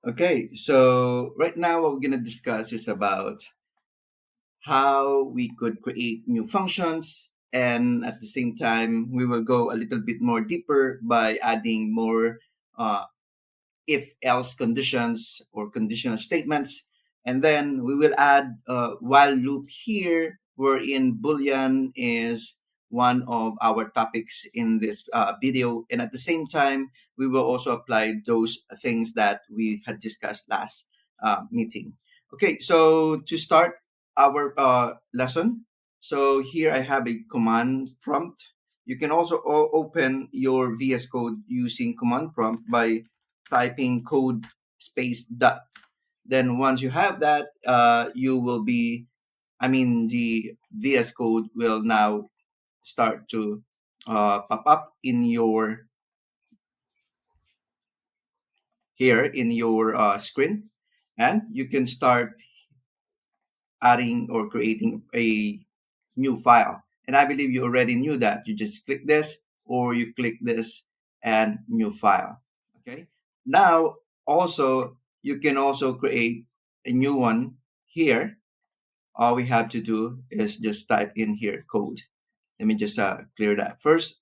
Okay, so right now what we're going to discuss is about how we could create new functions, and at the same time we will go a little bit more deeper by adding more uh, if else conditions or conditional statements, and then we will add a while loop here wherein boolean is one of our topics in this video, and at the same time we will also apply those things that we had discussed last meeting. Okay, so to start our lesson, so here I have a command prompt. You can also open your VS Code using command prompt by typing code space dot. Then once you have that, you will be, the VS Code will now start to pop up in your here in your screen, and you can start adding or creating a new file. And I believe you already knew that. You just click this or you click this and new file. Okay. Now, also, you can also create a new one here. All we have to do is just type in here code. Let me just clear that first.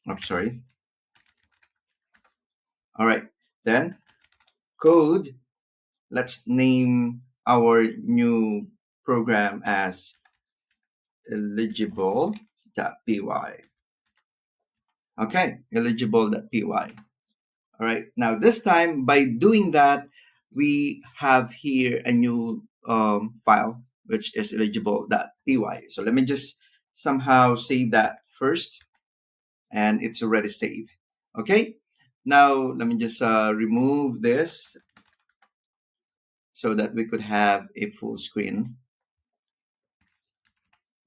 I'm sorry. All right. Then code. Let's name our new program as eligible.py. Okay, eligible.py. All right. Now this time, by doing that, we have here a new file which is eligible.py. So let me just somehow save that first, and it's already saved. Okay. Now let me just remove this so that we could have a full screen.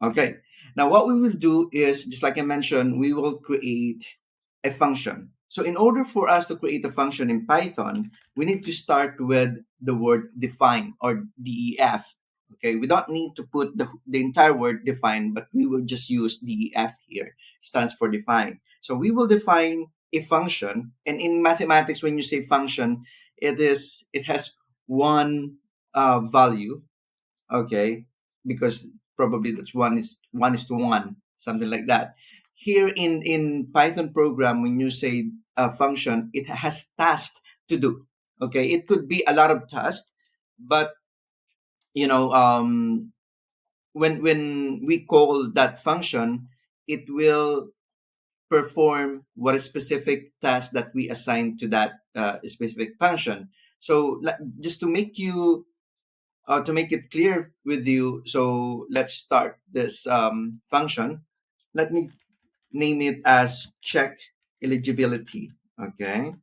Okay. Now what we will do is, just like I mentioned, we will create a function. So in order for us to create a function in Python, we need to start with the word define or def. Okay, we don't need to put the entire word define, but we will just use def here. Stands for define. So we will define a function, and in mathematics, when you say function, it has one value. Okay, because probably that's one is to one, something like that. Here in Python program, when you say a function, it has tasks to do. Okay, it could be a lot of tasks, but you know when we call that function, it will perform what a specific task that we assign to that specific function. So just to make it clear with you, so let's start this function. Let me name it as check eligibility. Okay.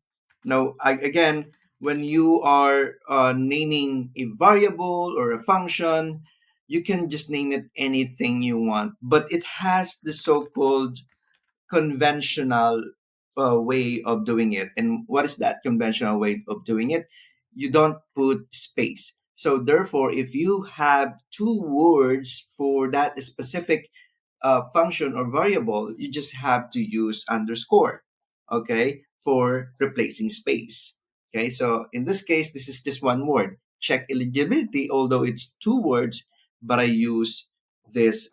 Now, again, when you are naming a variable or a function, you can just name it anything you want, but it has the so-called conventional way of doing it. And what is that conventional way of doing it? You don't put space. So therefore, if you have two words for that specific function or variable, you just have to use underscore, okay, for replacing space. Okay, so in this case, this is just one word, check eligibility, although it's two words, but I use this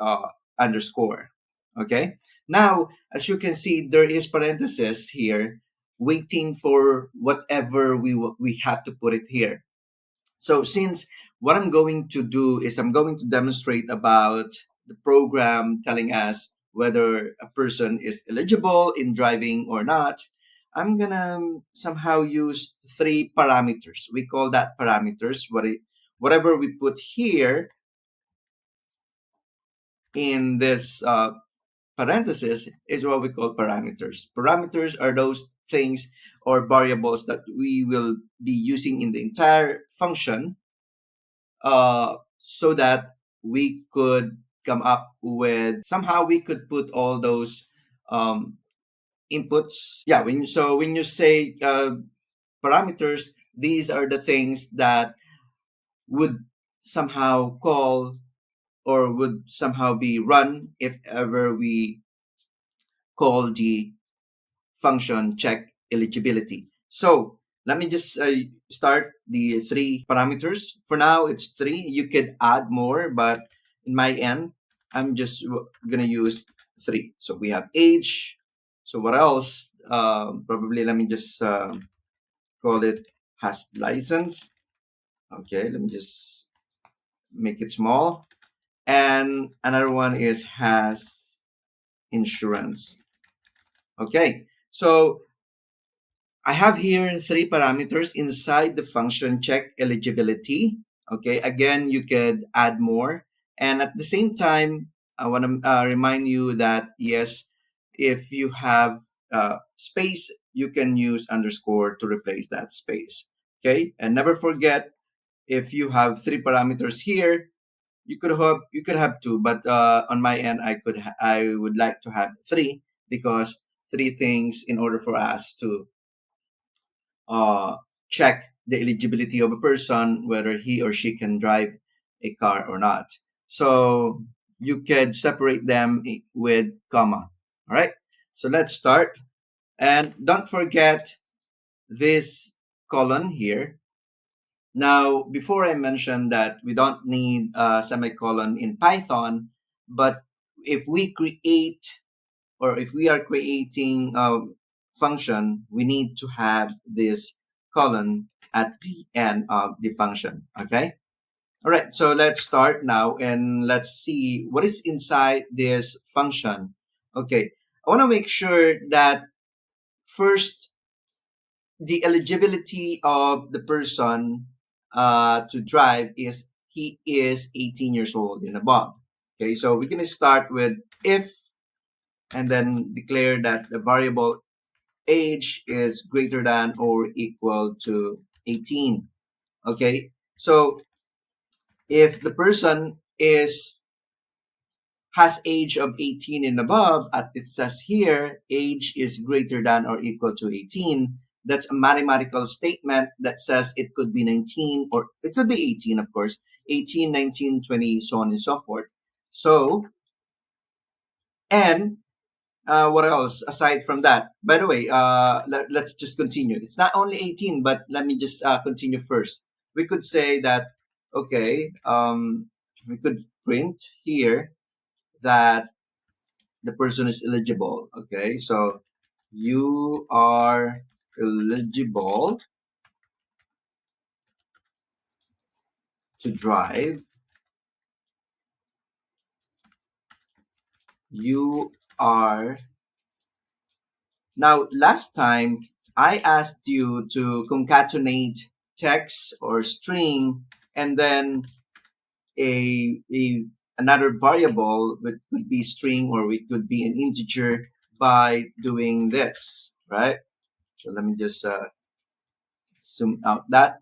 underscore. Okay, now as you can see, there is parenthesis here, waiting for whatever we have to put it here. So since what I'm going to do is I'm going to demonstrate about the program telling us whether a person is eligible in driving or not, I'm gonna somehow use three parameters. We call that parameters. Whatever we put here in this parenthesis is what we call parameters. Parameters are those things or variables that we will be using in the entire function, so that we could come up with somehow we could put all those um, inputs. Yeah, when you say parameters, these are the things that would somehow call or would somehow be run if ever we call the function check eligibility. So let me just start the three parameters. For now, it's three. You could add more, but in my end, I'm just gonna use three. So we have age. So what else? Probably let me just call it has license. Okay, let me just make it small. And another one is has insurance. Okay, so I have here three parameters inside the function check eligibility. Okay, again, you could add more. And at the same time, I want to remind you that yes, if you have space, you can use underscore to replace that space. Okay, and never forget if you have three parameters here, you could have two, but on my end, I would like to have three because three things in order for us to uh, check the eligibility of a person, whether he or she can drive a car or not. So you could separate them with comma. All right. So let's start. And don't forget this colon here. Now, before I mentioned that we don't need a semicolon in Python, but if we create or if we are creating a function, we need to have this colon at the end of the function. Okay. All right. So let's start now and let's see what is inside this function. Okay. I want to make sure that first the eligibility of the person to drive is he is 18 years old and above. Okay. So we're going to start with if and then declare that the variable age is greater than or equal to 18. Okay, so if the person is has age of 18 and above, as it says here, age is greater than or equal to 18. That's a mathematical statement that says it could be 19 or it could be 18, of course, 18, 19, 20, so on and so forth. So, and what else aside from that? By the way, let's just continue. It's not only 18, but let me just continue first. We could say that, okay, we could print here that the person is eligible. Okay, so you are eligible to drive. You are Now, last time I asked you to concatenate text or string and then a another variable, which could be string or it could be an integer by doing this, right? So let me just zoom out that.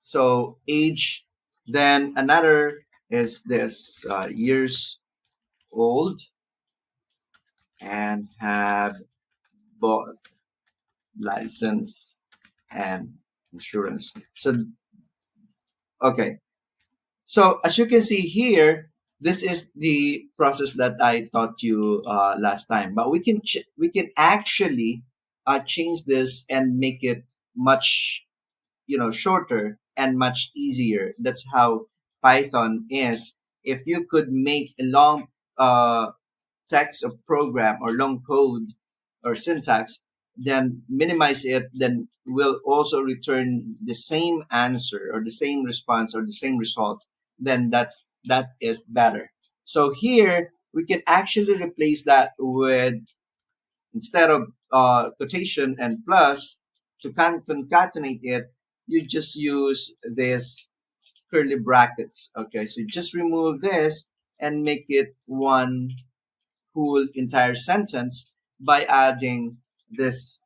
So age, then another is this years old and have both license and insurance. So, okay. So as you can see here, this is the process that I taught you last time. But we can actually change this and make it much shorter and much easier. That's how Python is. If you could make a long text of program or long code or syntax, then minimize it, then will also return the same answer or the same response or the same result, then that is better. So here we can actually replace that with, instead of quotation and plus, to concatenate it, you just use this curly brackets. Okay, so just remove this and make it one whole entire sentence by adding this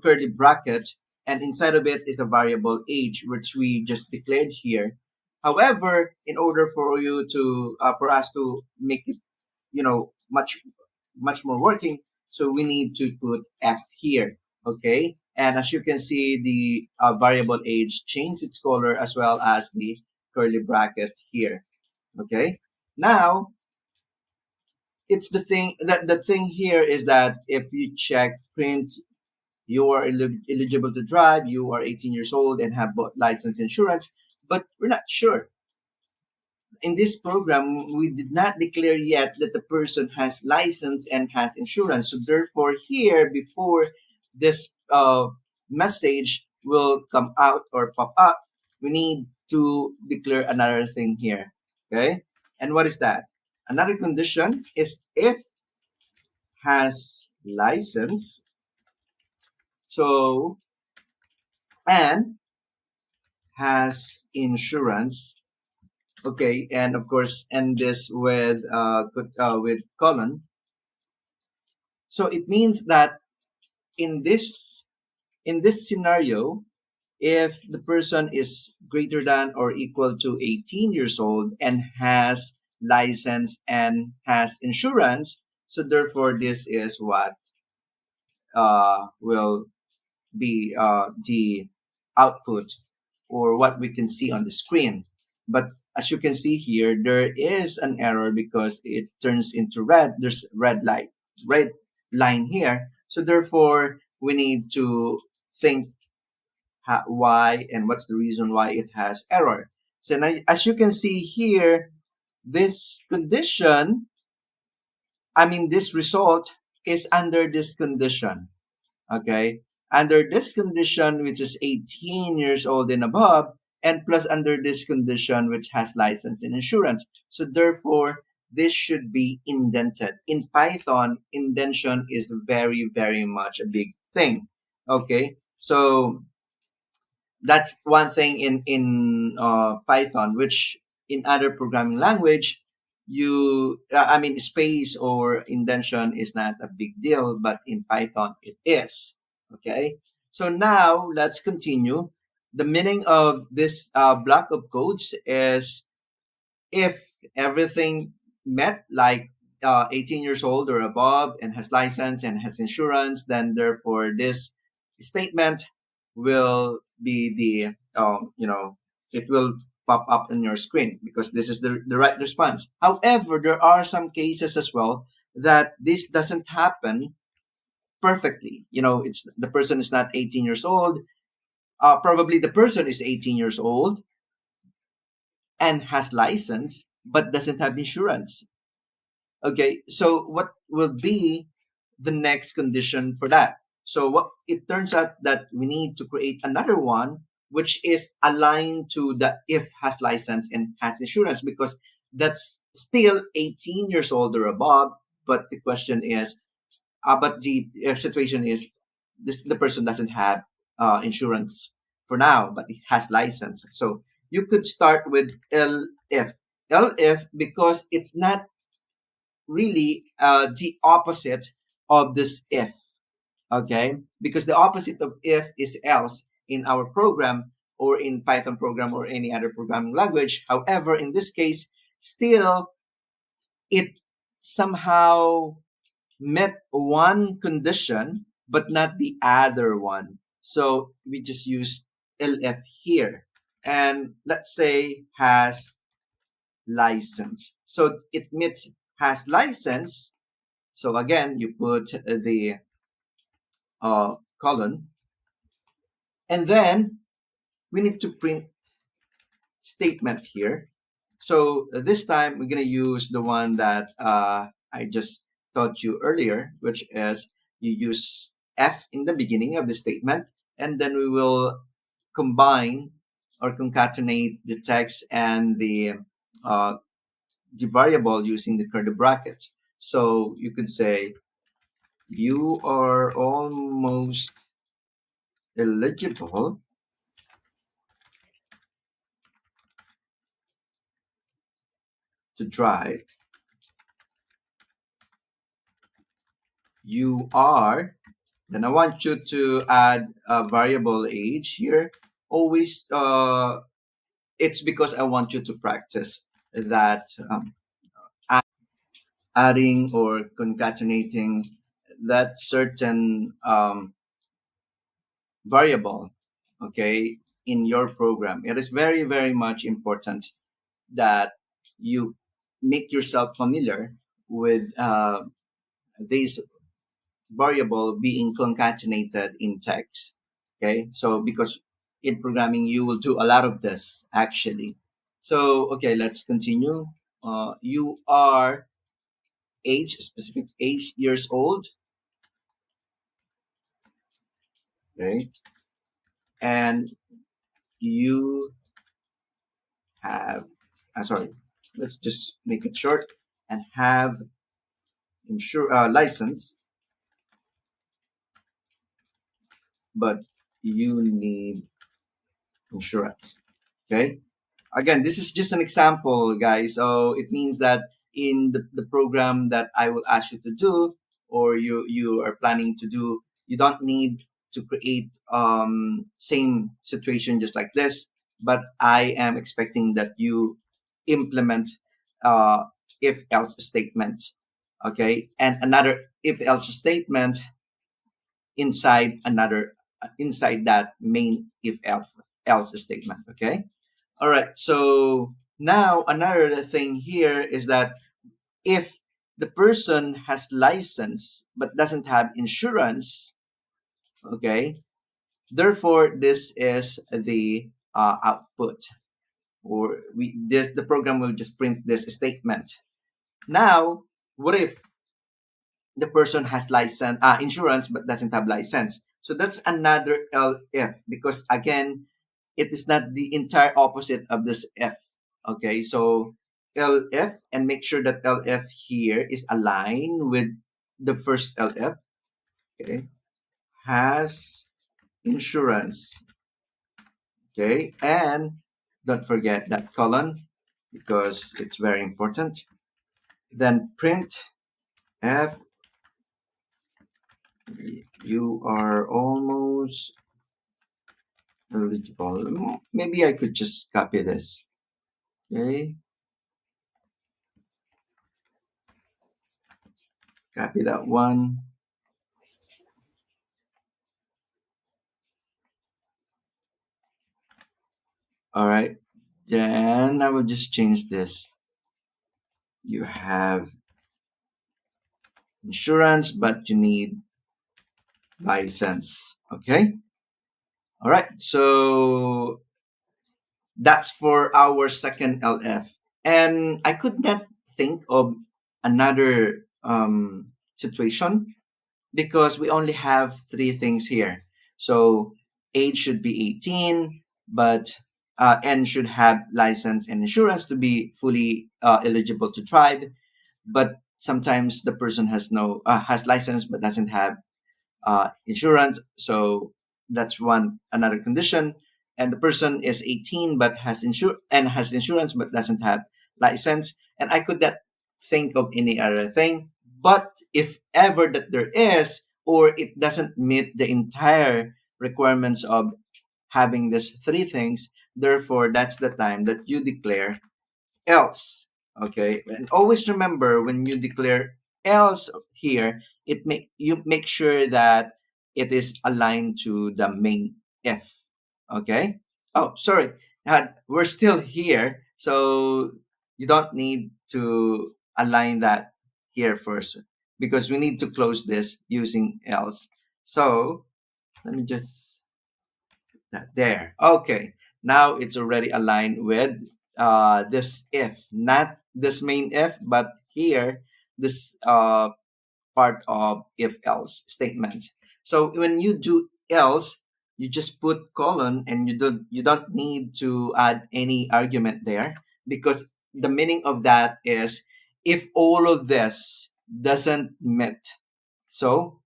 curly bracket, and inside of it is a variable age, which we just declared here. However, in order for you to for us to make it, much more working, so we need to put f here. Okay, and as you can see, the variable age changed its color as well as the curly bracket here. Okay, now it's the thing that the thing here is that if you check print, you are eligible to drive, you are 18 years old and have both license insurance, but we're not sure. In this program, we did not declare yet that the person has license and has insurance. So therefore, here before this message will come out or pop up, we need to declare another thing here. Okay, and what is that? Another condition is if has license. So and has insurance. Okay, and of course, end this with colon. So it means that in this scenario, if the person is greater than or equal to 18 years old and has license and has insurance, so therefore this is what will be the output or what we can see on the screen. But as you can see here, there is an error because it turns into red. There's red line here. So therefore, we need to think why and what's the reason why it has error. So now, as you can see here, this condition, this result is under this condition. Okay, under this condition, which is 18 years old and above, and plus under this condition, which has license and insurance. So therefore, this should be indented. In Python, indentation is very, very much a big thing. Okay, so that's one thing in Python, which in other programming language, space or indentation is not a big deal, but in Python it is. Okay, so now let's continue. The meaning of this block of codes is if everything met, like 18 years old or above and has license and has insurance, then therefore this statement will be it will pop up on your screen because this is the right response. However, there are some cases as well that this doesn't happen perfectly. It's the person is not 18 years old. Probably the person is 18 years old and has license but doesn't have insurance. Okay, so what will be the next condition for that? So what it turns out that we need to create another one which is aligned to the if has license and has insurance because that's still 18 years old or above. But the question is, but the situation is the person doesn't have insurance for now, but it has license. So you could start with elif. Elif because it's not really the opposite of this if. Okay, because the opposite of if is else in our program or in Python program or any other programming language. However, in this case, still it somehow met one condition but not the other one. So we just use LF here. And let's say has license. So it meets has license. So again, you put the colon. And then we need to print statement here. So this time we're going to use the one that I just taught you earlier, which is you use F in the beginning of the statement, and then we will combine or concatenate the text and uh, the variable using the curly brackets. So you could say, you are almost eligible to drive. You are, then I want you to add a variable age here. Always, it's because I want you to practice that adding or concatenating that certain variable, okay, in your program. It is very, very much important that you make yourself familiar with these variable being concatenated in text. Okay, so because in programming you will do a lot of this actually. So okay, let's continue. You are age, specific age, years old. Okay, and you have, sorry, let's just make it short, and have license, but you need insurance. Okay, again, this is just an example, guys. So it means that in the program that I will ask you to do, or you are planning to do, you don't need to create same situation just like this, but I am expecting that you implement uh, if else statement. Okay, and another if else statement inside another inside that main if else statement. Okay, all right. So now another thing here is that if the person has license but doesn't have insurance, okay, therefore this is the output, or we this the program will just print this statement. Now, what if the person has license insurance but doesn't have license? So that's another LF, because again, it is not the entire opposite of this F. Okay, so LF, and make sure that LF here is aligned with the first LF. Okay, has insurance. Okay, and don't forget that colon because it's very important. Then print F. You are almost eligible. Maybe I could just copy this. Okay, copy that one. All right. Then I will just change this. You have insurance, but you need license. Okay. All right. So that's for our second LF. And I could not think of another situation because we only have three things here. So age should be 18, but and should have license and insurance to be fully eligible to drive. But sometimes the person has no has license but doesn't have insurance. So that's one another condition. And the person is 18 but has insurance but doesn't have license. And I could not think of any other thing. But if ever that there is, or it doesn't meet the entire requirements of having these three things, therefore that's the time that you declare else. Okay, and always remember when you declare else here, it make you make sure that it is aligned to the main if. Okay. Oh, sorry. We're still here, so you don't need to align that here first because we need to close this using else. So let me just that there. Okay. Now it's already aligned with this if, not this main if, but here this part of if else statement. So when you do else, you just put colon and you don't need to add any argument there because the meaning of that is if all of this doesn't meet. So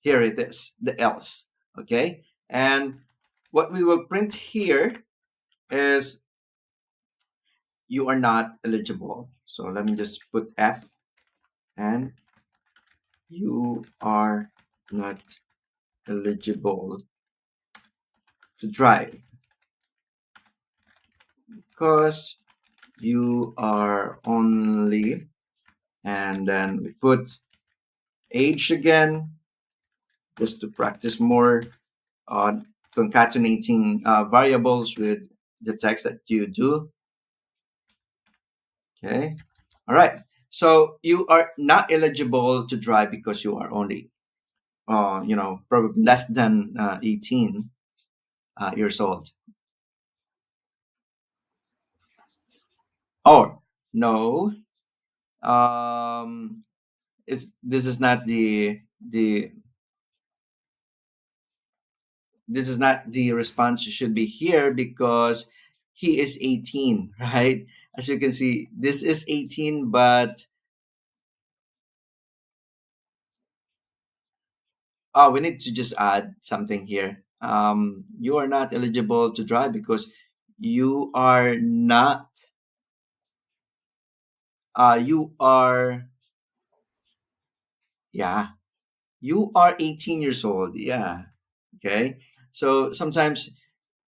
here it is, the else. Okay. And what we will print here is you are not eligible. So let me just put F, and you are not eligible to drive because you are only, and then we put age again just to practice more on concatenating variables with the text that you do. Okay. All right. So you are not eligible to drive because you are only, probably less than 18 years old. Or no, um, this is not the this is not the response you should be here because he is 18, right? As you can see, this is 18, but we need to just add something here. You are not eligible to drive because you are not, you are, yeah, you are 18 years old. Yeah. Okay. So sometimes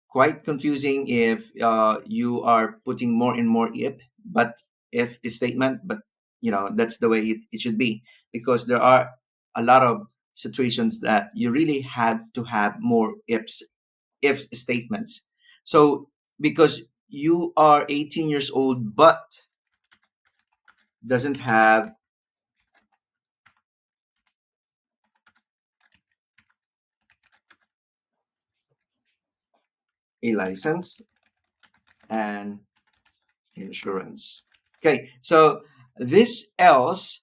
quite confusing if you are putting more and more if statement, but that's the way it should be because there are a lot of situations that you really have to have more if statements. So because you are 18 years old but doesn't have a license and insurance. Okay, so this else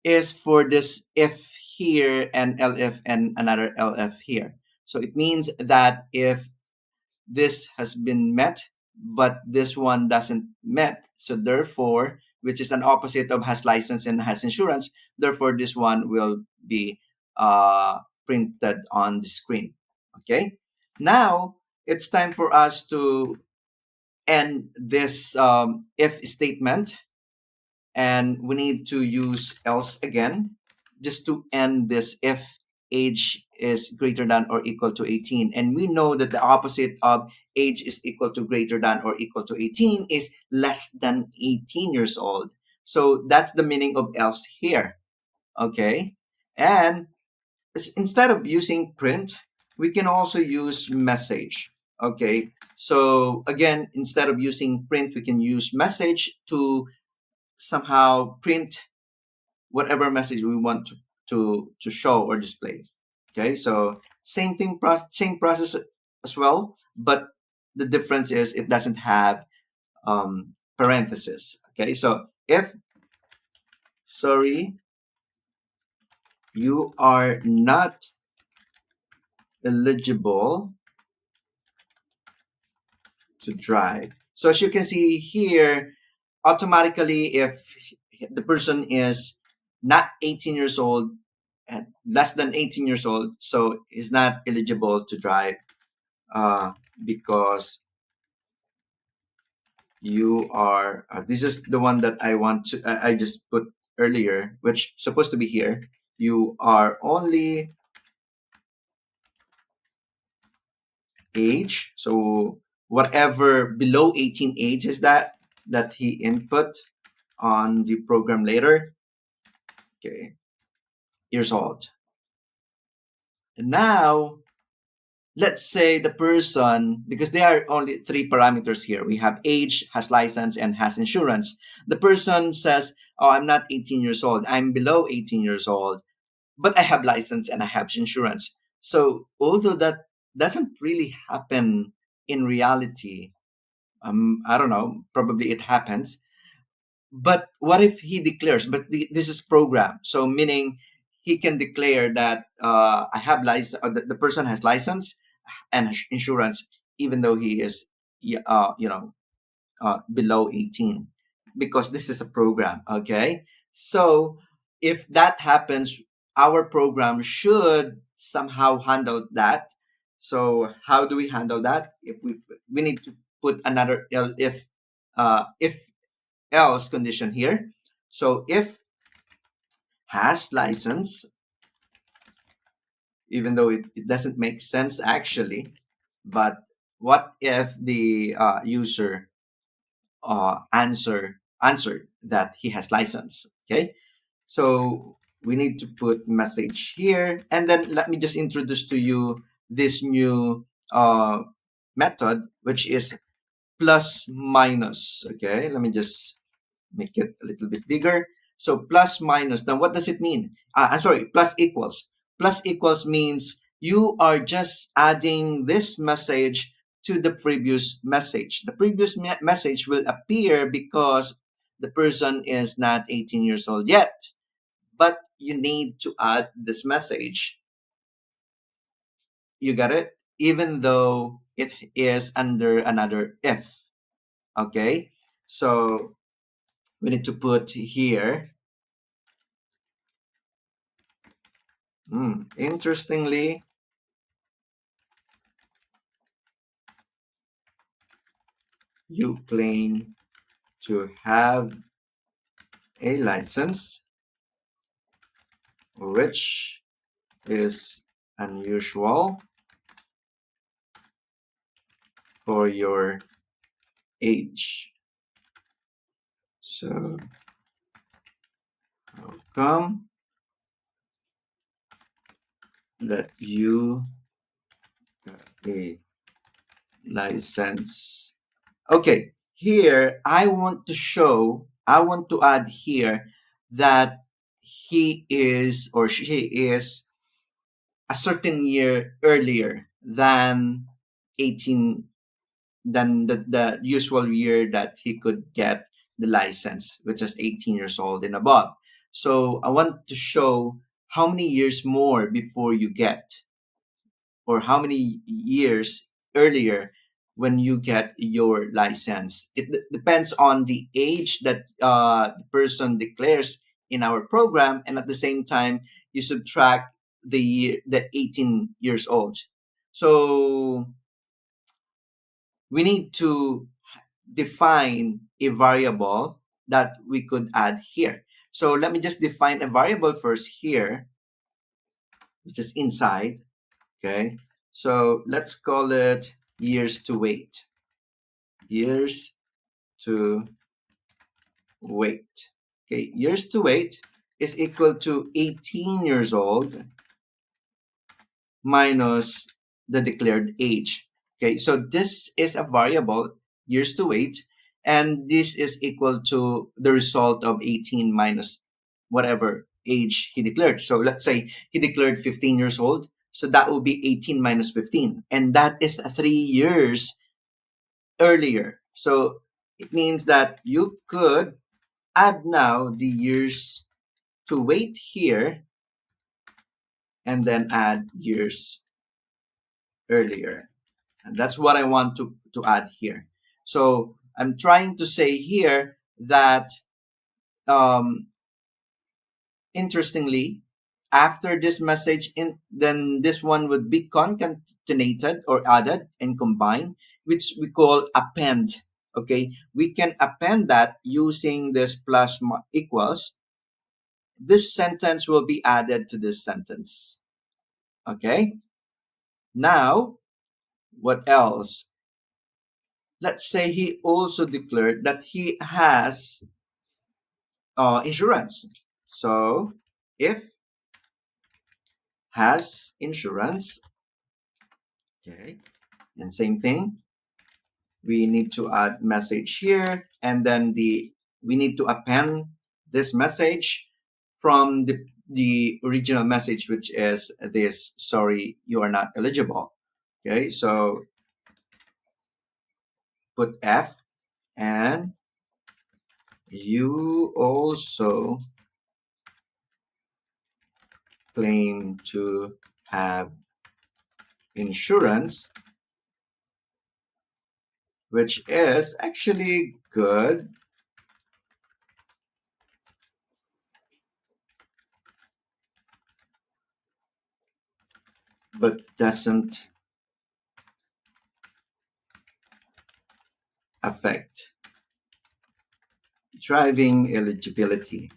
is for this if here and LF and another LF here. So it means that if this has been met, but this one doesn't met, so therefore, which is an opposite of has license and has insurance, therefore this one will be printed on the screen. Okay. Now it's time for us to end this if statement, and we need to use else again just to end this if age is greater than or equal to 18, and we know that the opposite of age is equal to greater than or equal to 18 is less than 18 years old. So that's the meaning of else here. Okay. And instead of using print, we can also use message. Okay. So again, instead of using print, we can use message to somehow print whatever message we want to show or display. Okay, so same process as well, but the difference is it doesn't have parenthesis. Okay, so if sorry, you are not eligible to drive. So as you can see here, automatically if the person is not 18 years old and less than 18 years old, so is not eligible to drive because you are this is the one that I want to I just put earlier, which supposed to be here. You are only age, so whatever below 18 age is that he input on the program later. Okay, years old. And now let's say the person, because there are only three parameters here, we have age, has license, and has insurance. The person says, oh, I'm not 18 years old, I'm below 18 years old, but I have license and I have insurance. So although that doesn't really happen in reality, I don't know, probably it happens. But what if he declares, but this is program, so meaning he can declare that I have license, the person has license and insurance, even though he is, below 18, because this is a program. Okay. So if that happens, our program should somehow handle that. So how do we handle that? If we need to put another if else condition here. So if has license, even though it doesn't make sense actually, but what if the user answered that he has license? Okay, so we need to put message here, and then let me just introduce to you this new method, which is plus minus. Okay, let me just make it a little bit bigger. So plus minus. Now, what does it mean? I'm sorry, plus equals. Plus equals means you are just adding this message to the previous message. The previous message will appear because the person is not 18 years old yet. But you need to add this message. You got it? Even though it is under another if. Okay? So we need to put here. Interestingly, you claim to have a license which is unusual for your age. So, how come that you got a license? Okay, here I want to add here that he is or she is a certain year earlier than 18, than the usual year that he could get the license, which is 18 years old and above. So I want to show how many years more before you get, or how many years earlier when you get your license. It depends on the age that the person declares in our program, and at the same time, you subtract the 18 years old. So we need to define a variable that we could add here. So let me just define a variable first here, which is inside. Okay. So let's call it years to wait. Years to wait. Okay. Years to wait is equal to 18 years old minus the declared age. Okay. So this is a variable, years to wait, and this is equal to the result of 18 minus whatever age he declared. So let's say he declared 15 years old. So that will be 18 minus 15. And that is 3 years earlier. So it means that you could add now the years to wait here and then add years earlier. And that's what I want to add here. So I'm trying to say here that um, interestingly, after this message, then this one would be concatenated or added and combined, which we call append. Okay, we can append that using this plus equals. This sentence will be added to this sentence. Okay, now what else? Let's say he also declared that he has insurance. So if has insurance, okay, and same thing, we need to add message here, and then we need to append this message from the original message, which is this: sorry, you are not eligible. Okay, so put F, and you also claim to have insurance, which is actually good, but doesn't affect driving eligibility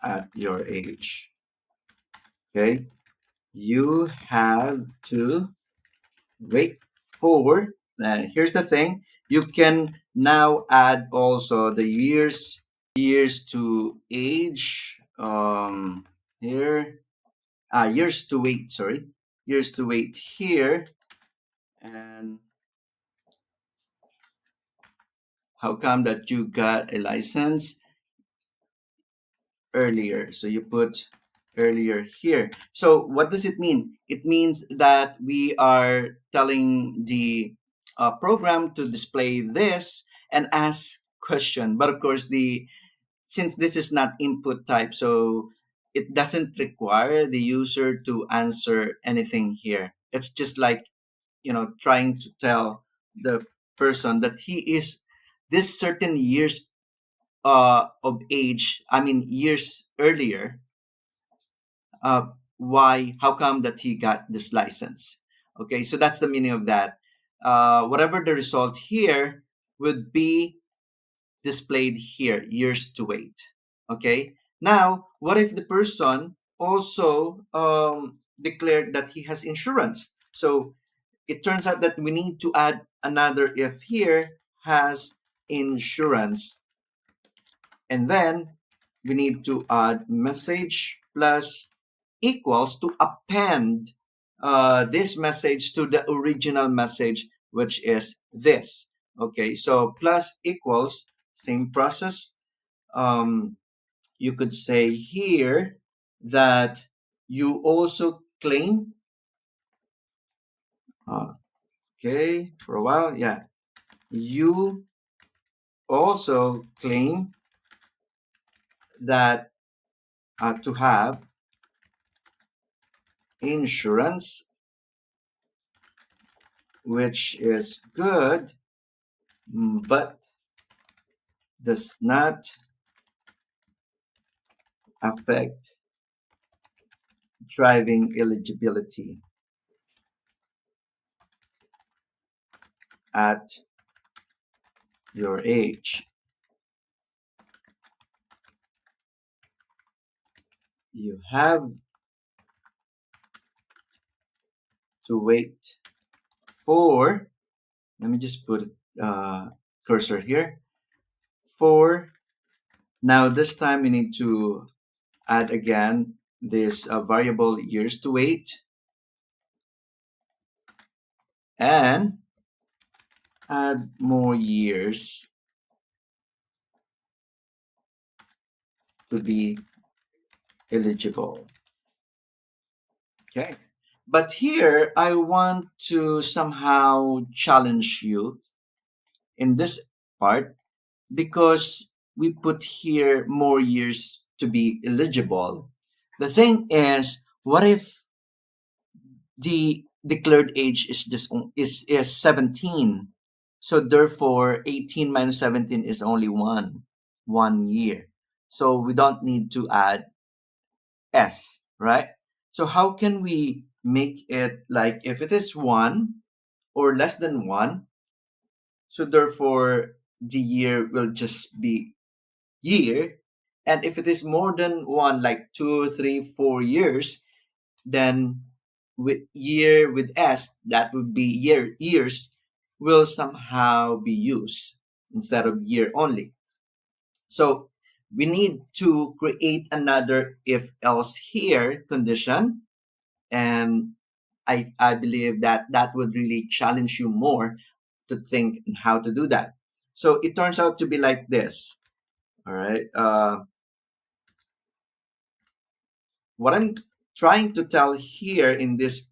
at your age. Okay, you have to wait for. Here's the thing: you can now add also the years to age. Here, years to wait. Sorry, years to wait here, and how come that you got a license? earlier. So you put earlier here. So what does it mean? It means that we are telling the program to display this and ask question. But of course, the since this is not input type, so it doesn't require the user to answer anything here. It's just like trying to tell the person that he is this certain years of age, I mean years earlier. Why, how come that he got this license? Okay, so that's the meaning of that. Whatever the result here would be displayed here, years to wait. Okay, now what if the person also declared that he has insurance? So it turns out that we need to add another if here, has insurance, and then we need to add message plus equals to append this message to the original message, which is this. Okay, so plus equals, same process. um, you could say here that you also claim, okay, for a while, yeah, you also claim that to have insurance, which is good, but does not affect driving eligibility at your age. You have to wait for, let me just put cursor here, for, now this time we need to add again this variable years to wait and add more years to be eligible. Okay. But here I want to somehow challenge you in this part because we put here more years to be eligible. The thing is, what if the declared age is just is 17? So therefore 18 minus 17 is only 1 year. So we don't need to add s, right? So how can we make it like if it is 1 or less than 1, so therefore the year will just be year, and if it is more than 1, like 2, 3, 4 years, then with year with s, that would be years will somehow be used instead of year only. So we need to create another if else here condition, and I believe that that would really challenge you more to think on how to do that. So it turns out to be like this. All right. What I'm trying to tell here in this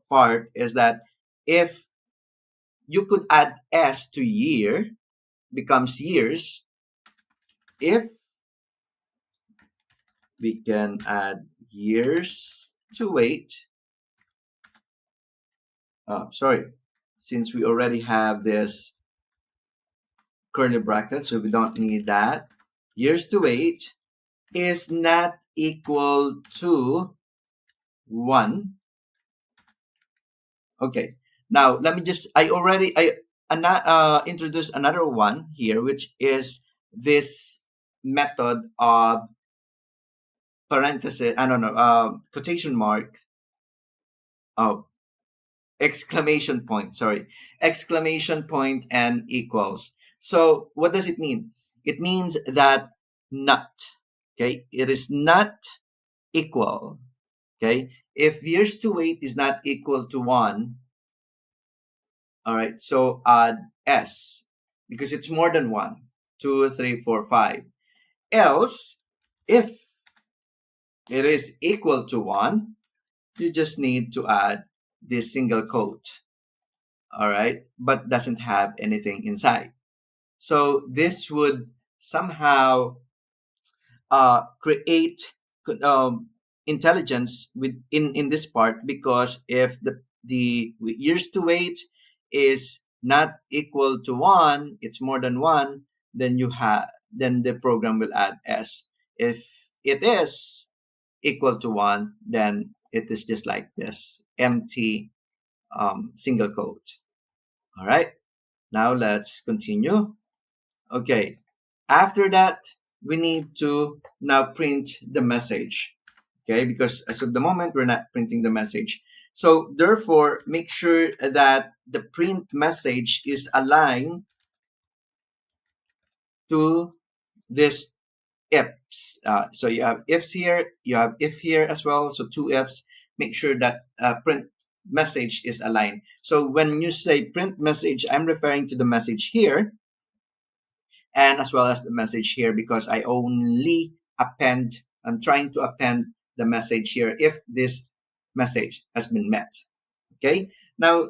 part is that if you could add s to year, becomes years. If we can add years to wait, sorry, since we already have this curly bracket, so we don't need that. Years to wait is not equal to 1. Okay. Now let me just, introduced another one here, which is this method of parenthesis, I don't know, quotation mark, oh, exclamation point, sorry, exclamation point and equals. So what does it mean? It means that not, okay, it is not equal, okay. If years to wait is not equal to 1, all right, so add s because it's more than 1, 2, 3, 4, 5. Else, if it is equal to 1, you just need to add this single quote, all right, but doesn't have anything inside. So this would somehow create intelligence in this part, because if the years to wait is not equal to 1, it's more than 1, then then the program will add s. If it is equal to 1, then it is just like this empty single quote. All right, now let's continue. Okay, after that, we need to now print the message. Okay, because as of the moment, we're not printing the message. So therefore, make sure that the print message is aligned to this ifs. So you have ifs here, you have if here as well. So two ifs. Make sure that print message is aligned. So when you say print message, I'm referring to the message here, and as well as the message here, because I'm trying to append the message here if this message has been met. Okay. Now,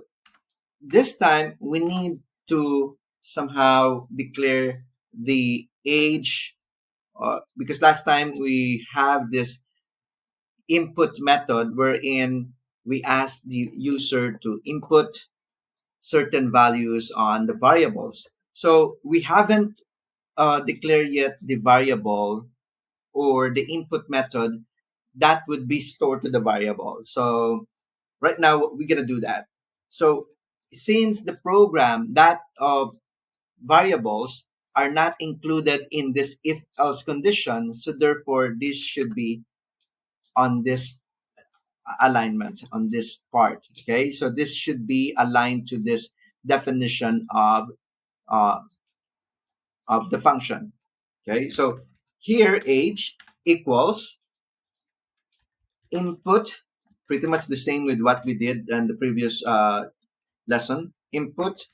this time we need to somehow declare the age, because last time we have this input method wherein we ask the user to input certain values on the variables. So we haven't declare yet the variable or the input method that would be stored to the variable. So right now we're gonna do that. So since the program that variables are not included in this if else condition, so therefore this should be on this alignment on this part. Okay, so this should be aligned to this definition uh, of the function. Okay, so here age equals input, pretty much the same with what we did in the previous lesson. Input,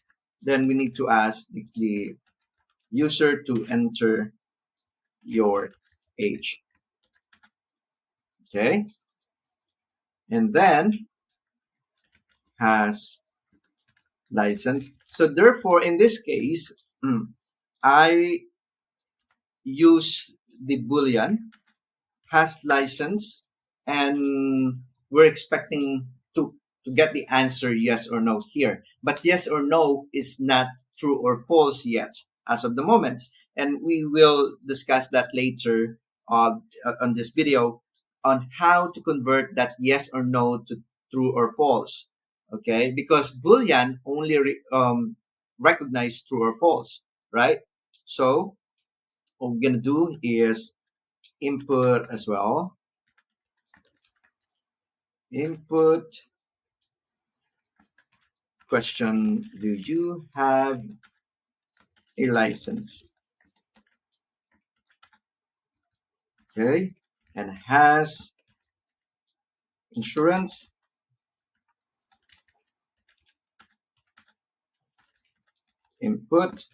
then we need to ask the user to enter your age. Okay, and then has license. So therefore, in this case, I use the boolean has license, and we're expecting to get the answer yes or no here. But yes or no is not true or false yet as of the moment, and we will discuss that later on this video on how to convert that yes or no to true or false. Okay, because boolean only recognize true or false, right? So what we're gonna do is input as well. Input question: do you have a license? Okay, and has insurance. Input: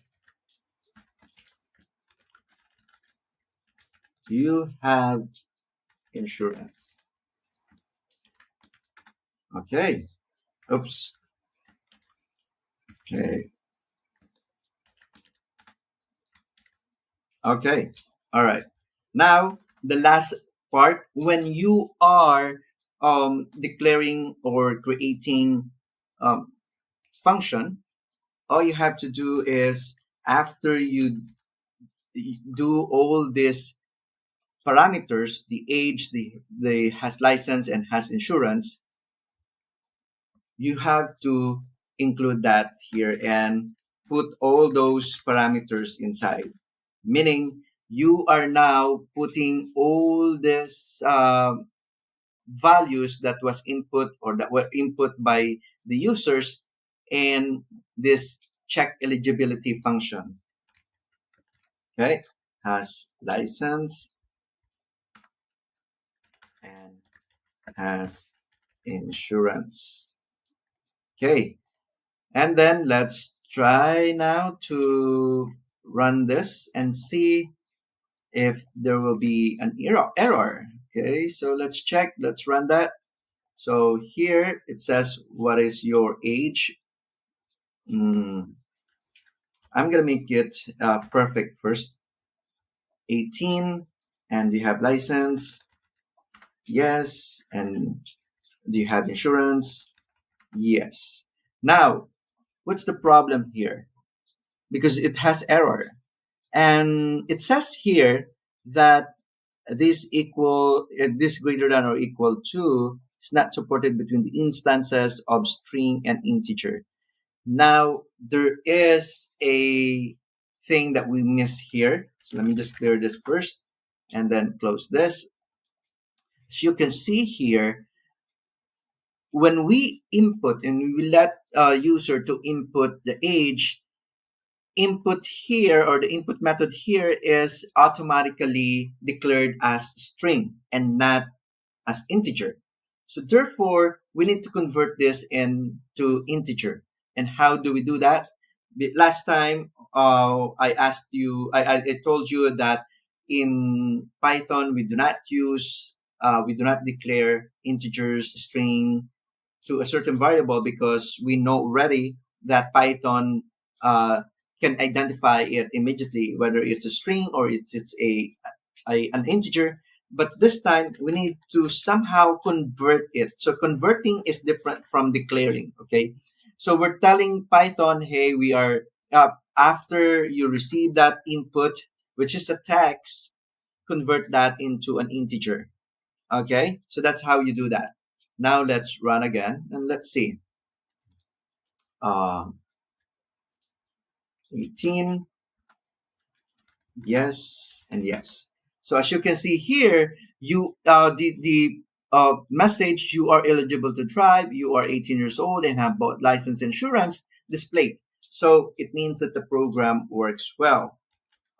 do you have insurance? Okay. Oops. Okay. Okay. All right. Now the last part, when you are declaring or creating um, function, all you have to do is after you do all these parameters, the age, the has license and has insurance, you have to include that here and put all those parameters inside. Meaning you are now putting all these values that was input or that were input by the users in this check eligibility function. Okay, has license and has insurance. Okay, and then let's try now to run this and see if there will be an error. Okay, so let's check. Let's run that. So here it says, what is your age? Mm, I'm gonna make it perfect first. 18, and do you have license? Yes. And do you have insurance? Yes. Now, what's the problem here? Because it has error. And it says here that this greater than or equal to is not supported between the instances of string and integer. Now, there is a thing that we miss here. So let me just clear this first and then close this. So you can see here, when we input and we let user to input the age, input here or the input method here is automatically declared as string and not as integer. So therefore, we need to convert this into integer. And how do we do that? Last time, I told you that in Python we do not declare integers, string to a certain variable because we know already that Python uh, can identify it immediately, whether it's a string or it's an integer. But this time we need to somehow convert it. So converting is different from declaring. Okay, so we're telling Python, hey, we are after you receive that input, which is a text, convert that into an integer. Okay, so that's how you do that. Now let's run again and let's see. Um, 18, yes, and yes. So as you can see here, the message, you are eligible to drive, you are 18 years old and have both license and insurance displayed. So it means that the program works well.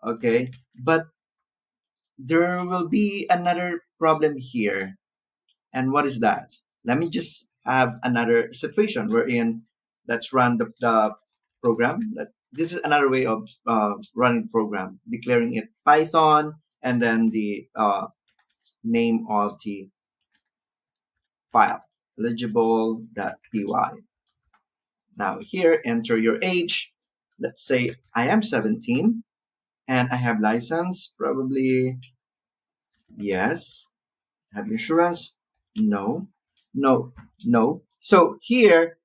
Okay, but there will be another problem here. And what is that? Let me just have another situation wherein let's run the program. This is another way of running the program, declaring it Python and then the name of the file, eligible.py. Now here, enter your age. Let's say I am 17 and I have license, probably yes. Have insurance? No. No. No. So here,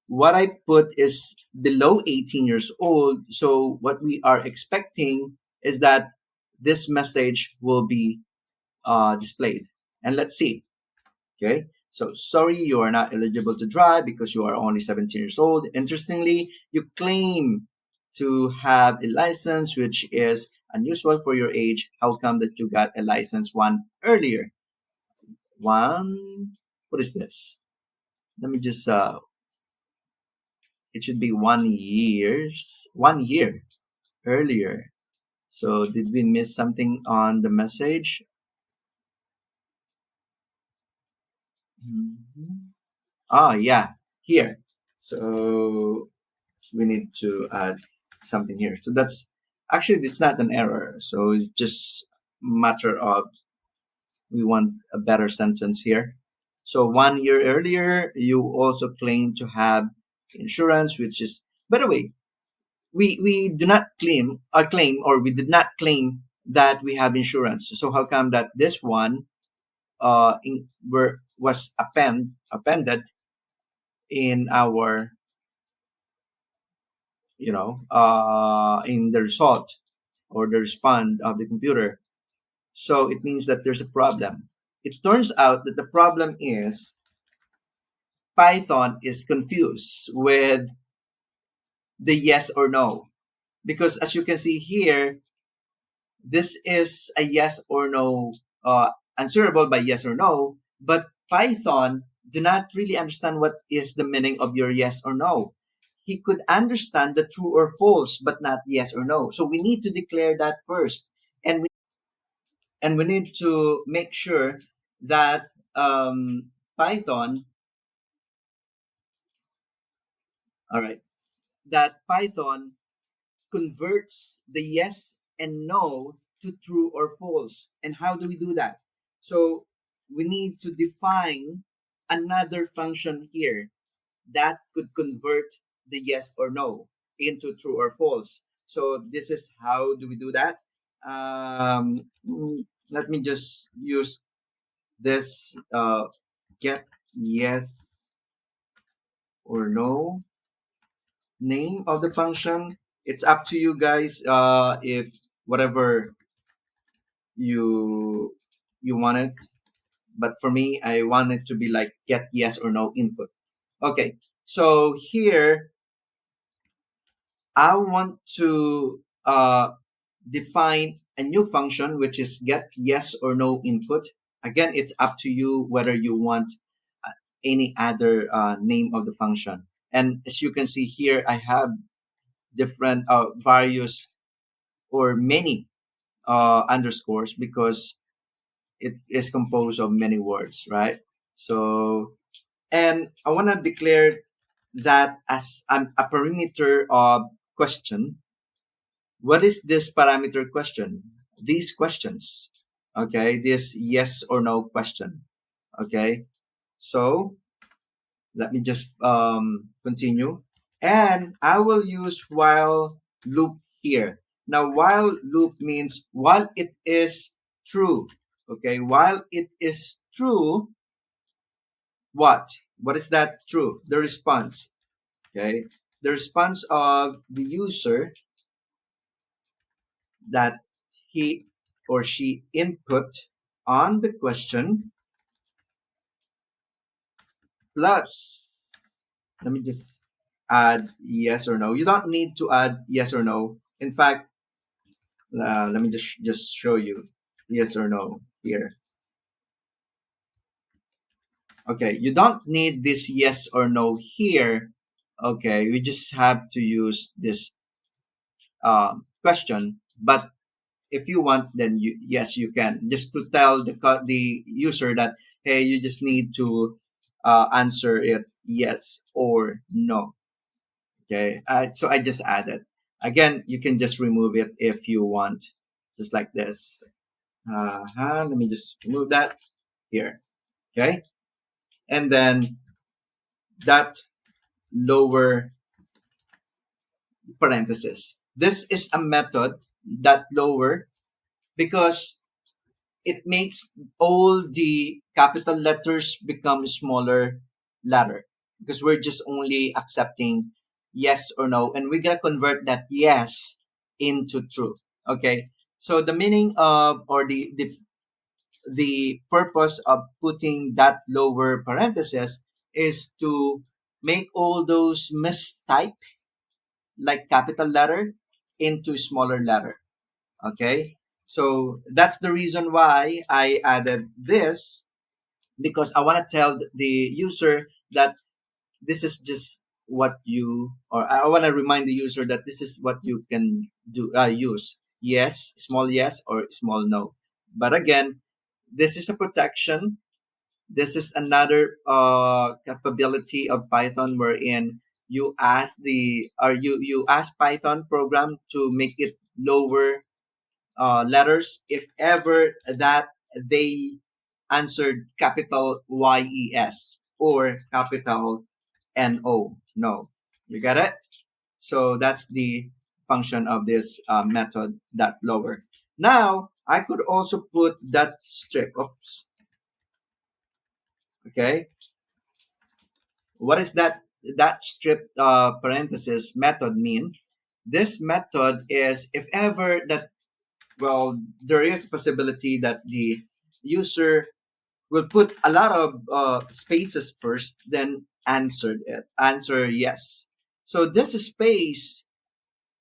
what I put is below 18 years old. So what we are expecting is that this message will be displayed. And let's see. Okay. So sorry, you are not eligible to drive because you are only 17 years old. Interestingly, you claim to have a license, which is unusual for your age. How come that you got a license one earlier? One, what is this? Let me just it should be 1 year earlier. So did we miss something on the message? Mhm. Ah, yeah, here. So we need to add something here. So that's actually it's not an error. So it's just matter of we want a better sentence here. So 1 year earlier, you also claim to have insurance, which is, by the way, we do not claim or we did not claim that we have insurance. So how come that this one was appended in our in the result or the respond of the computer? So it means that there's a problem. It turns out that the problem is Python is confused with the yes or no, because as you can see here, this is a yes or no, answerable by yes or no, but Python do not really understand what is the meaning of your yes or no. He could understand the true or false, but not yes or no. So we need to declare that first, and we need to make sure that Python, all right, that Python converts the yes and no to true or false. And how do we do that? So we need to define another function here that could convert the yes or no into true or false. So this is how do we do that? Let me just use this get yes or no name of the function. It's up to you guys if whatever you you want it. But for me, I want it to be like get yes or no input. Okay, so here I want to define a new function which is get yes or no input. Again, it's up to you whether you want any other name of the function. And as you can see here, I have different various or many underscores because it is composed of many words, right? So, and I want to declare that as a parameter of question. What is this parameter question? These questions, okay? This yes or no question, okay? So let me just continue. And I will use while loop here. Now, while loop means while it is true, okay? While it is true, what? What is that true? The response, okay? The response of the user that he or she input on the question plus, let me just add yes or no. You don't need to add yes or no. In fact, let me just show you yes or no here. Okay, you don't need this yes or no here. Okay, we just have to use this question. But if you want, then yes, you can just to tell the user that hey, you just need to answer it yes or no. Okay, so I just added. Again, you can just remove it if you want, just like this. Let me just remove that here. Okay, and then that lower parenthesis. This is a method that lower because it makes all the capital letters become smaller letter because we're just only accepting yes or no and we're gonna convert that yes into true. Okay, so the meaning of or the purpose of putting that lower parenthesis is to make all those mistype like capital letter into smaller letter. Okay, so that's the reason why I added this because I want to tell the user that this is just what you or I want to remind the user that this is what you can do use yes, small yes or small no. But again, this is a protection. This is another capability of Python wherein you ask the or you ask Python program to make it lower letters if ever that they answered capital YES or capital NO. No. You got it? So that's the function of this method, that lower. Now, I could also put that strip. Oops. Okay. What is that strip parenthesis method mean? This method is if ever that well, there is a possibility that the user will put a lot of spaces first, then answer yes. So this space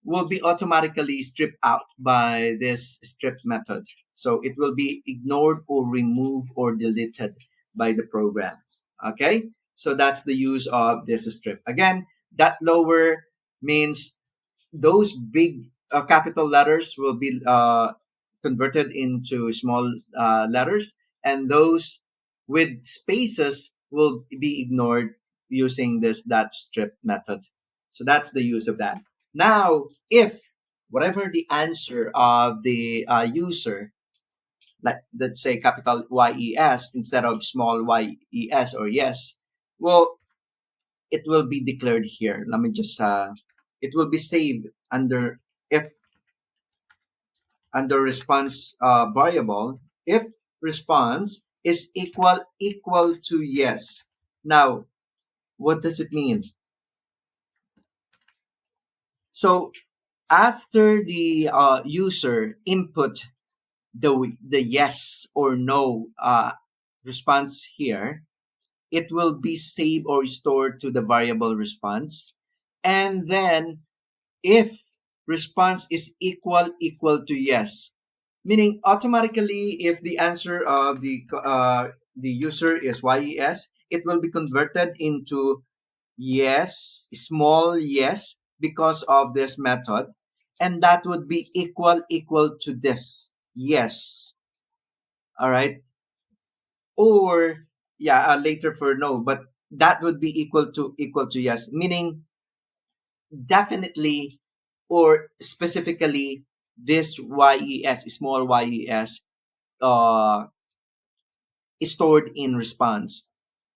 will be automatically stripped out by this strip method. So it will be ignored or removed or deleted by the program. Okay, so that's the use of this strip. Again, that lower means those big capital letters will be converted into small letters, and those with spaces will be ignored using this that strip method. So that's the use of that. Now, if whatever the answer of the user like let's say capital YES instead of small YES or yes, well, it will be declared here. Let me just it will be saved under if under response variable if response is equal to yes. Now, what does it mean? So after the user input the yes or no response here, it will be saved or stored to the variable response. And then if response is equal to yes, meaning automatically if the answer of the user is yes, it will be converted into yes, small yes, because of this method, and that would be equal to this yes. All right. Or yeah, later for no, but that would be equal to yes, meaning definitely or specifically this yes, small yes, uh is stored in response.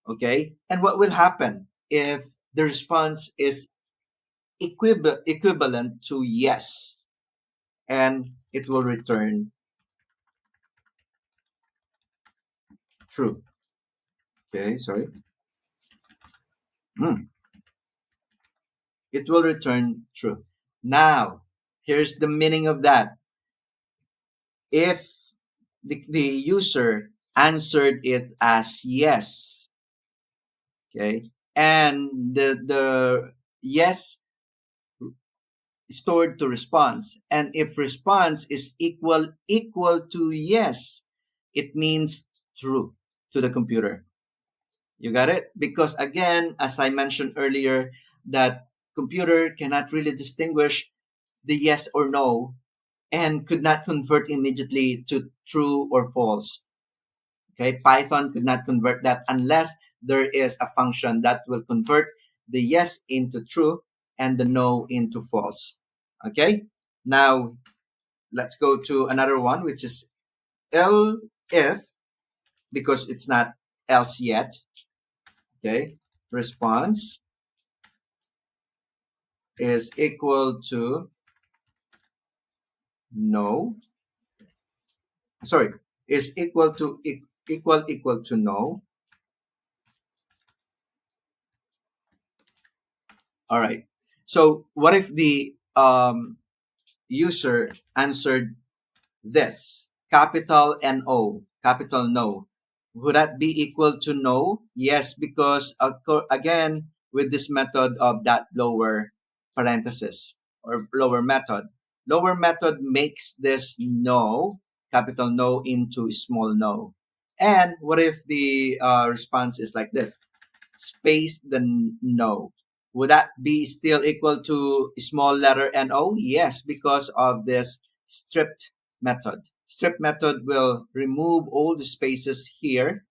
Okay, and what will happen if the response is equivalent to yes, and it will return true. Okay, sorry. Hmm. It will return true. Now, here's the meaning of that. If the user answered it as yes, okay, and the yes stored to response, and if response is equal to yes, it means true to the computer. You got it? Because again, as I mentioned earlier, that computer cannot really distinguish the yes or no and could not convert immediately to true or false. Okay, Python could not convert that unless there is a function that will convert the yes into true and the no into false. Okay, now let's go to another one, which is L if, because it's not else yet. Okay, response is equal to no. Sorry, is equal to no. All right. So what if the user answered this capital No, capital no? Would that be equal to no? Yes, because again, with this method of that lower parenthesis or lower method makes this no, capital no, into small no. And what if the response is like this? Space the no. Would that be still equal to small letter no? Yes, because of this stripped method. Strip method will remove all the spaces here,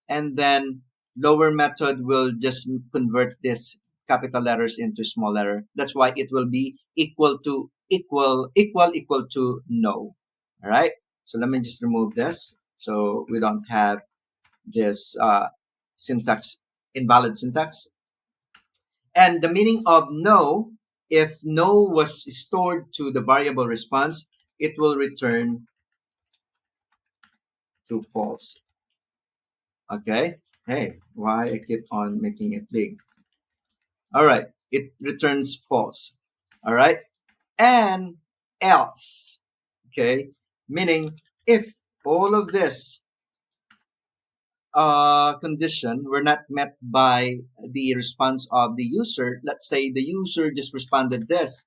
and then lower method will just convert this capital letters into small letter. That's why it will be equal to no. All right. So let me just remove this so we don't have this syntax, invalid syntax. And the meaning of no, if no was stored to the variable response, it will return to false. Okay. Hey, why I keep on making it big? All right. It returns false. All right. And else. Okay. Meaning if all of this condition were not met by the response of the user, let's say the user just responded this,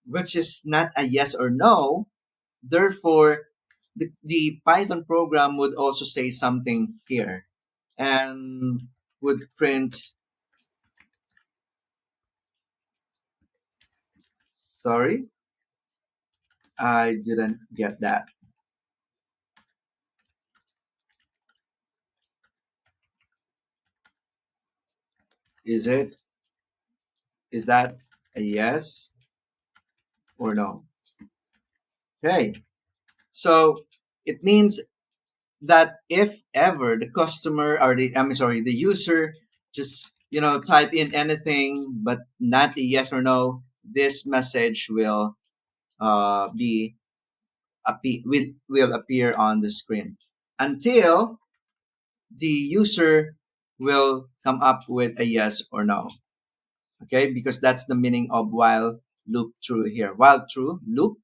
which is not a yes or no, therefore the Python program would also say something here and would print, sorry, I didn't get that. Is it, is that a yes or no? Okay, so It means that if ever the customer or the user just type in anything but not a yes or no, this message be will appear on the screen until the user will come up with a yes or no. Okay, because that's the meaning of while loop true here. While true loop,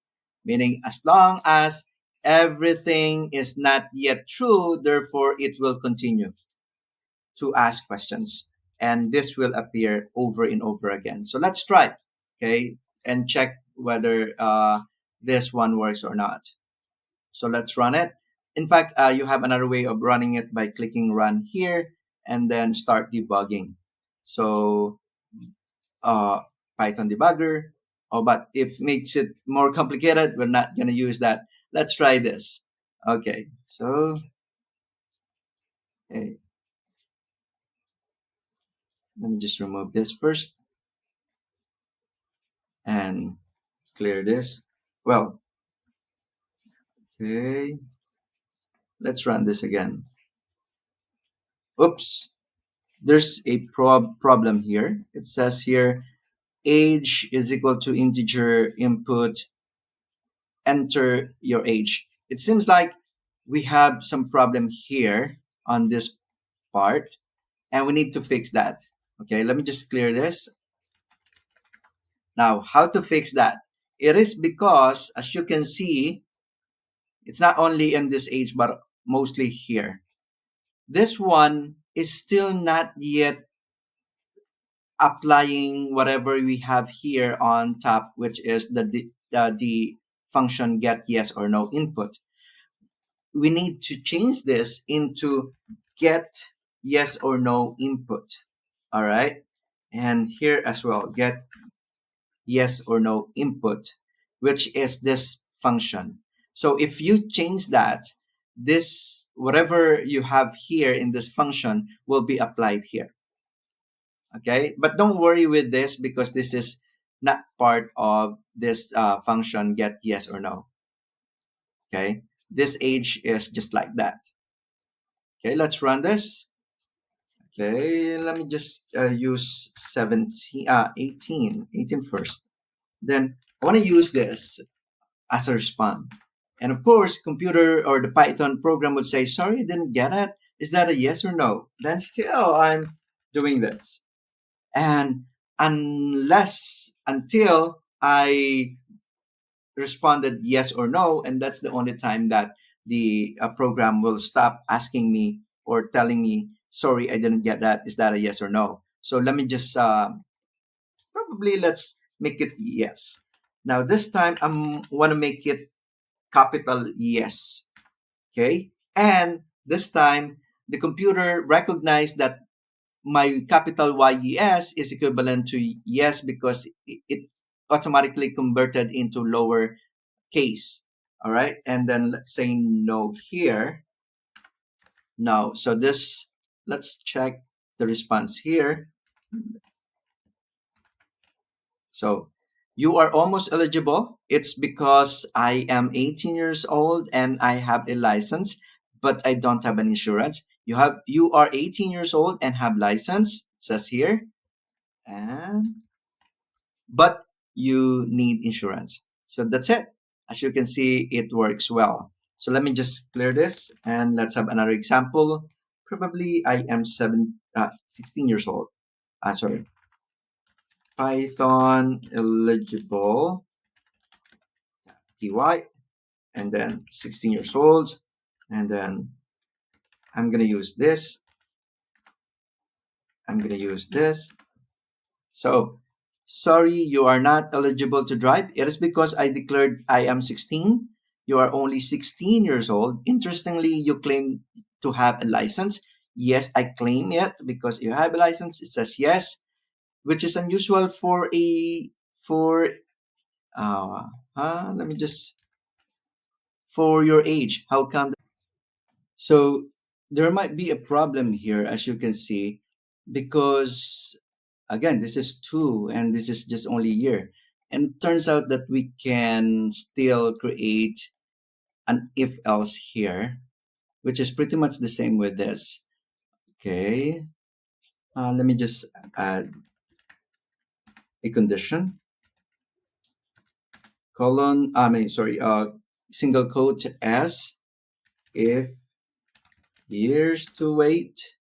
meaning as long as everything is not yet true, therefore it will continue to ask questions. And this will appear over and over again. So let's try, okay, and check whether this one works or not. So let's run it. In fact, you have another way of running it by clicking run here and then start debugging. So uh, Python debugger. Oh, but if makes it more complicated, we're not going to use that. Let's try this. Okay, so hey, let me just remove this first and clear this. Well, okay, let's run this again. Oops, there's a problem here. It says here age is equal to integer input, enter your age. It seems like we have some problem here on this part and we need to fix that. Okay, let me just clear this. Now, how to fix that? It is because, as you can see, it's not only in this age, but mostly here. This one is still not yet applying whatever we have here on top, which is the function get yes or no input. We need to change this into get yes or no input. All right. And here as well, get yes or no input, which is this function. So if you change that, this whatever you have here in this function will be applied here. Okay, but don't worry with this because this is not part of this function get yes or no. Okay, this age is just like that. Okay, let's run this. Okay, let me just use 18 first. Then I want to use this as a response. And of course, computer or the Python program would say, sorry, I didn't get it. Is that a yes or no? Then still I'm doing this. And until I responded yes or no, and that's the only time that the program will stop asking me or telling me, sorry, I didn't get that. Is that a yes or no? So let me just probably let's make it yes. Now this time I want to make it capital yes. Okay, and this time the computer recognized that my capital yes is equivalent to yes because it automatically converted into lower case. All right, and then let's say no here. No, so this, let's check the response here. So you are almost eligible. It's because I am 18 years old and I have a license, but I don't have an insurance. You are 18 years old and have license, it says here. And but you need insurance. So that's it. As you can see, it works well. So let me just clear this and let's have another example. Probably I am 16 years old. Sorry, Python eligible PY, and then 16 years old, and then I'm gonna use this. I'm gonna use this. So sorry, you are not eligible to drive. It is because I declared I am 16. You are only 16 years old. Interestingly, you claim to have a license. Yes, I claim it because you have a license. It says yes, which is unusual for a for let me just for your age. How come? So there might be a problem here, as you can see, because again, this is two and this is just only a year. And it turns out that we can still create an if else here, which is pretty much the same with this. Okay. Let me just add a condition, colon, I mean, sorry, single quote as if years to wait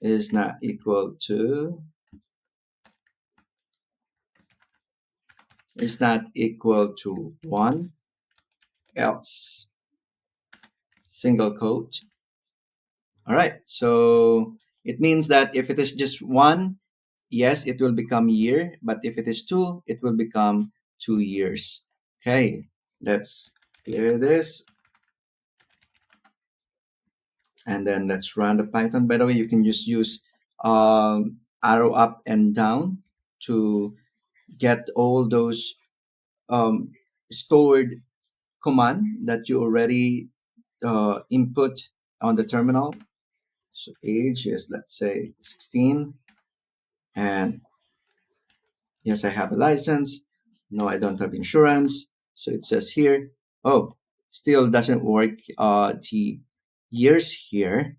is not equal to, is not equal to 1, else, single quote. All right, so it means that if it is just 1, yes, it will become year, but if it is 2, it will become 2 years. Okay, let's clear this. And then let's run the Python. By the way, you can just use arrow up and down to get all those um, stored command that you already input on the terminal. So age is, let's say, 16. And yes, I have a license. No, I don't have insurance. So it says here, oh, still doesn't work the years here,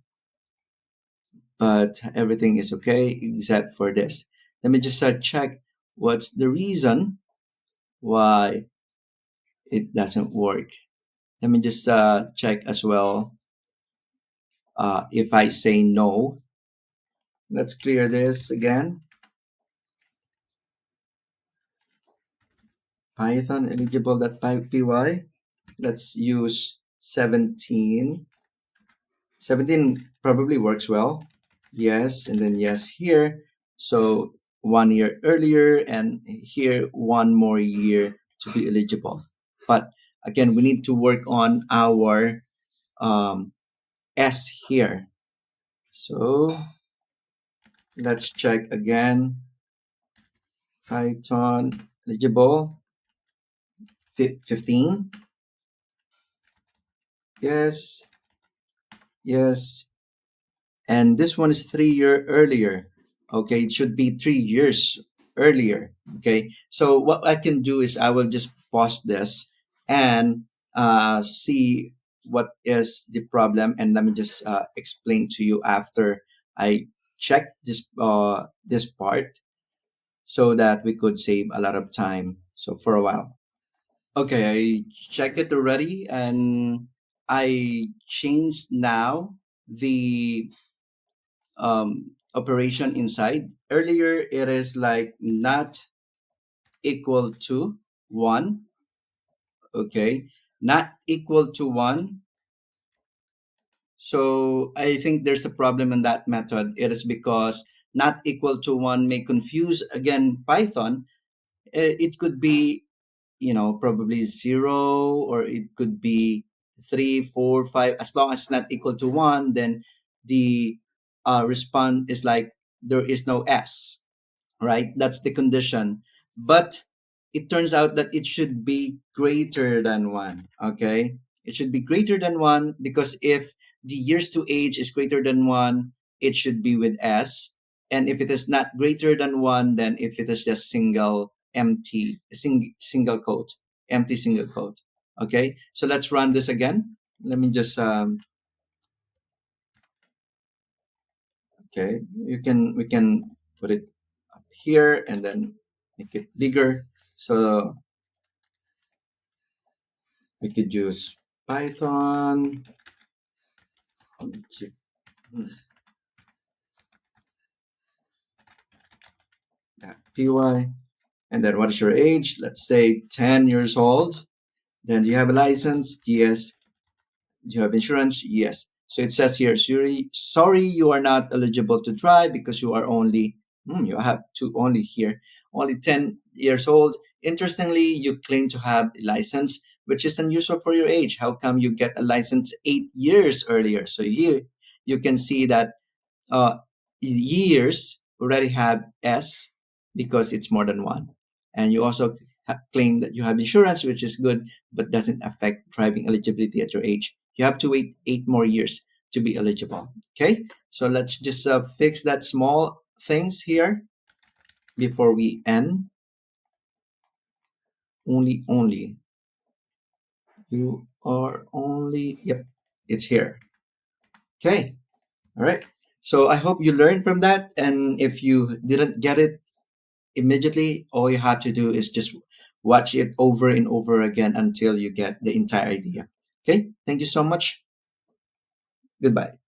but everything is okay except for this. Let me just check what's the reason why it doesn't work. Let me just check as well. If I say no, let's clear this again. Python eligible.py. Let's use 17. 17 probably works well. Yes, and then yes here. So 1 year earlier, and here 1 more year to be eligible. But again, we need to work on our um, S here. So let's check again. Python eligible 15. Yes, yes. And this one is 3 year earlier. Okay, it should be 3 years earlier. Okay, so what I can do is I will just pause this and see what is the problem, and let me just explain to you after I check this part, so that we could save a lot of time. So for a while. Okay, I checked it already, and I changed now the operation inside. Earlier, it is like not equal to 1. Okay, not equal to 1. So I think there's a problem in that method. It is because not equal to 1 may confuse again Python. It could be, probably 0, or it could be 3, 4, 5. As long as it's not equal to 1, then the response is like there is no S, right? That's the condition. But it turns out that it should be greater than 1, okay? It should be greater than 1, because if the years to age is greater than 1, it should be with S. And if it is not greater than 1, then if it is just single quote, empty single quote. Okay, so let's run this again. Let me just, okay, we can put it up here and then make it bigger. So we could use Python. Py. And then what is your age? Let's say 10 years old. Then do you have a license? Yes. Do you have insurance? Yes. So it says here, sorry, you are not eligible to drive because you are only, you have to only here, only 10 years old. Interestingly, you claim to have a license, which is unusual for your age. How come you get a license 8 years earlier? So here you can see that uh, years already have S because it's more than 1. And you also claim that you have insurance, which is good, but doesn't affect driving eligibility at your age. You have to wait 8 more years to be eligible. Okay, so let's just fix that small things here before we end. Only You are only, yep, it's here. Okay. All right. So I hope you learned from that. And if you didn't get it immediately, all you have to do is just watch it over and over again until you get the entire idea. Okay. Thank you so much. Goodbye.